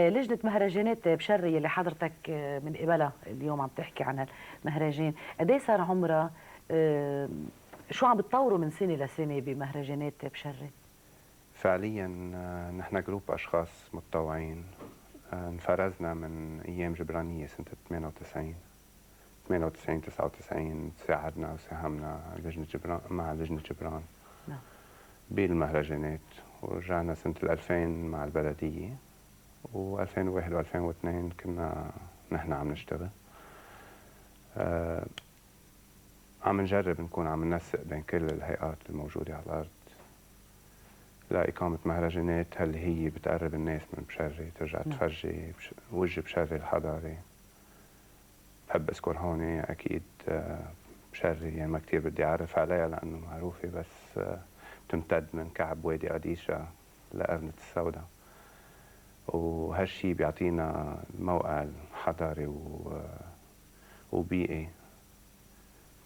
لجنة مهرجانات بشري اللي حضرتك من قبلها اليوم عم تحكي عن المهرجان، قد ايه صار عمرها؟ شو عم بتطوروا من سنة لسنة بمهرجانات بشري؟ فعليا نحن جروب أشخاص متطوعين انفرزنا من أيام جبرانية سنة 98 99 ساعدنا وساهمنا لجنة جبران مع لجنة جبران نعم. بالمهرجانات، ورجعنا سنة 2000 مع البلدية، و2001 و2002 كنا نحن عم نشتغل. عم نجرب نكون عم ننسق بين كل الهيئات الموجودة على الأرض لإقامة مهرجانات اللي هي بتقرب الناس من بشري، ترجع تفرجي وجه بشري الحضاري. بحب أذكر هون أكيد بشري، يعني ما كتير بدي أعرف عليها لأنه معروفة، بس بتمتد من كعب وادي قديشة لقرنة السوداء، وهالشي بيعطينا موقع حضاري وبيئي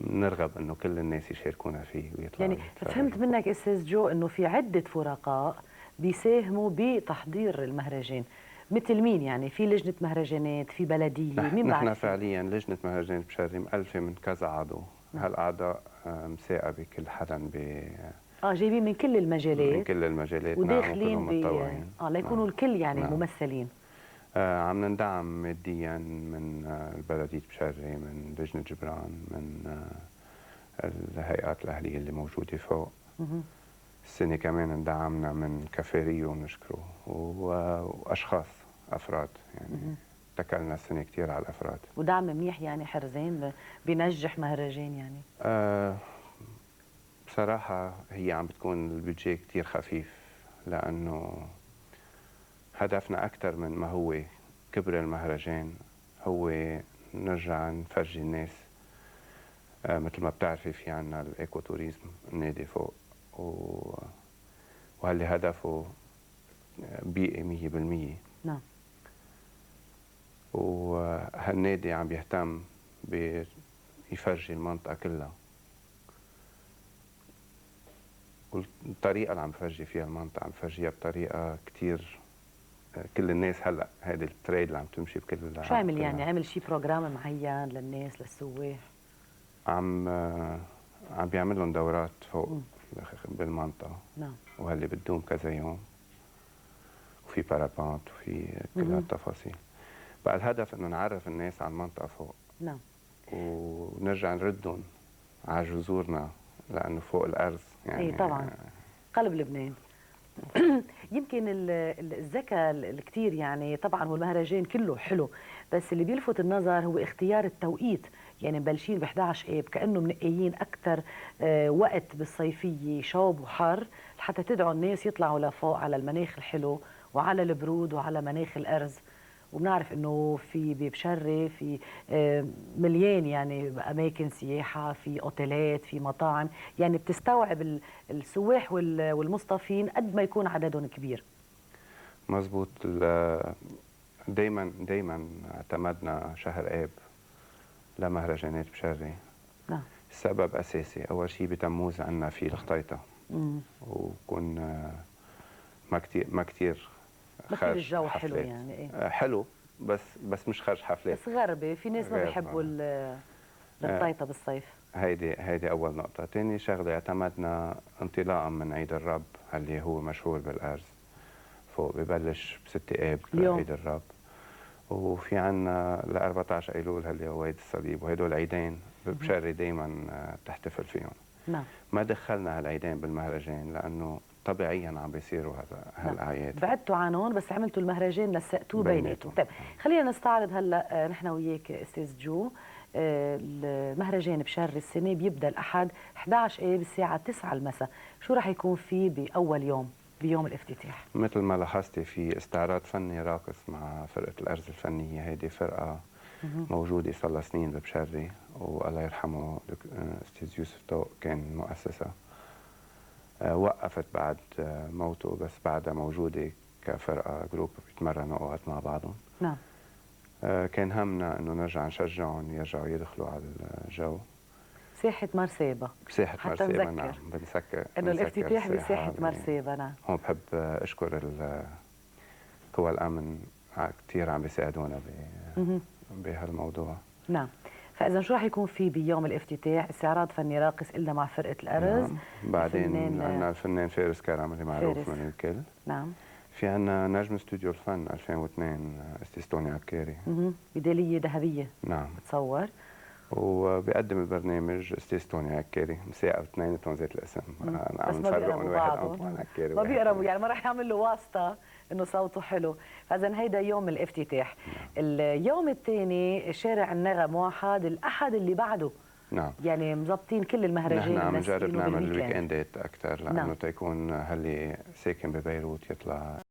نرغب انه كل الناس يشاركونا فيه ويطلعوا. يعني فهمت منك استاذ جو انه في عدة فرقاء بيساهموا بتحضير المهرجان، مثل مين؟ يعني في لجنة مهرجانات، في بلدية، مين بعد؟ نحن فعليا لجنة مهرجانات بشري مؤلفة من كذا عضو. هالأعضاء مساقة كل حدا جايبين من كل المجالات، من كل المجالات، وداخلين نعم، متطوعين. ليكونوا الكل يعني ممثلين. عم ندعم ماديا من البلدية بشري، من لجنة جبران، من الهيئات الأهلية اللي موجودة فوق. السنة كمان اندعمنا من كفاريو ونشكره، وأشخاص أفراد، يعني اتكلنا السنة كتير على الأفراد. ودعم منيح يعني حرزين بينجح مهرجان يعني؟ بصراحة هي عم بتكون البيدجي كتير خفيف، لأنه هدفنا أكثر من ما هو كبر المهرجان، هو نرجع نفرجي الناس. مثل ما بتعرفي في عنا الإيكو توريزم النادي فوق، وهاللي هدفه بيئي 100%. نعم. وهالنادي عم بيهتم بيفرجي المنطقة كلها، والطريقة اللي عم بفرجي فيها المنطقة عم بفرجيها بطريقة كتير كل الناس هلا هيدي التريد اللي عم تمشي بكل العالم. شو عمل يعني؟ عمل شي بروجرام معين للناس للسواح؟ عم بيعمل لهم دورات فوق بالمنطقة. نعم. وهاللي بتدوم كذا يوم، وفي بارابانت وفي كل هالتفاصيل. بقى الهدف انه نعرف الناس على المنطقة فوق. نعم. ونرجع نردهم على جذورنا، لانه فوق الارض يعني. اي طبعا، قلب لبنان. يمكن الذكاء الكثير، يعني طبعا هو المهرجان كله حلو، بس اللي بيلفت النظر هو اختيار التوقيت. يعني مبلشين ب 11 اب، كانه منقيين اكثر وقت بالصيفيه شوب وحر لحتى تدعوا الناس يطلعوا لفوق على المناخ الحلو وعلى البرود وعلى مناخ الارز. وبنعرف انه في بشري في مليان يعني اماكن سياحه، في اوتيلات، في مطاعم، يعني بتستوعب السواح والمصطفين قد ما يكون عددهم كبير. مزبوط. دايما اعتمدنا شهر اب لمهرجانات بشري. نعم. السبب اساسي، اول شيء بتموز عندنا في الخطيطه، وكون ما كتير خارج الجو حفلات. حلو يعني. ايه حلو، بس مش خارج حفلات. بس غربي، في ناس ما بيحبوا الخطيطه بالصيف. هيدي اول نقطه. ثاني شغله، اعتمدنا انطلاقا من عيد الرب اللي هو مشهور بالارز فوق، ببلش ب6 اب عيد الرب، وفي عنا ل 14 ايلول اللي هو عيد الصليب، وهدول عيدين بشري دايما بتحتفل فيهم. نعم. ما دخلنا هالعيدين بالمهرجان لانه طبيعيا عم بيصيروا هالاعياد. بعدتوا عنهم بس عملتوا المهرجان لسقتوه بيناتهم. طيب خلينا نستعرض هلا نحن وياك استاذ جو. المهرجان بشهر السنه بيبدا الاحد 11 ايه بالساعه 9 المساء، شو راح يكون فيه باول يوم بيوم الافتتاح؟ مثل ما لاحظتي في استعراض فني راقص مع فرقه الارز الفنيه. هيدي فرقه موجوده صار لها سنين ببشري، والله يرحمه استاذ يوسف طوق كان مؤسسها. وقفت بعد موته، بس بعدها موجوده كفرقه جروب بيتمرنوا اوقات مع بعضهم. نعم. كان همنا انه نرجع نشجعهم يرجعوا يدخلوا على الجو. ساحة مرسابة. بساحة مرسابة، نعم. بنذكر انه الافتتاح بساحة مرسابة. نعم. هون بحب اشكر قوى الامن كثير عم بيساعدونا مهم. بهالموضوع. نعم. فاذا شو راح يكون في بيوم الافتتاح؟ استعراض فني راقص إلنا مع فرقه الارز. نعم. بعدين الفنان عندنا الفنان فارس كرم اللي معروف فارس. من الكل. نعم. في عندنا نجم استوديو الفن 2002 استاذ عكاري. ميداليه ذهبيه. نعم. بتصور. وبيقدم البرنامج استاذ توني عكاري، مساقب اثنيناتهم ذات الاسم. بس عم ما نفرقهم، واحد بيقربوا انطوان عكاري ما واحد بيقربوا، يعني ما راح يعمل له واسطه انه صوته حلو. فاذا هيدا يوم الافتتاح. نعم. اليوم الثاني شارع النغم واحد، الاحد اللي بعده. نعم. يعني مظبطين كل المهرجان نحن عم نجرب منسقينه نعمل بالويكند. الويك اندات اكثر، لانه نعم. تيكون هاللي ساكن ببيروت يطلع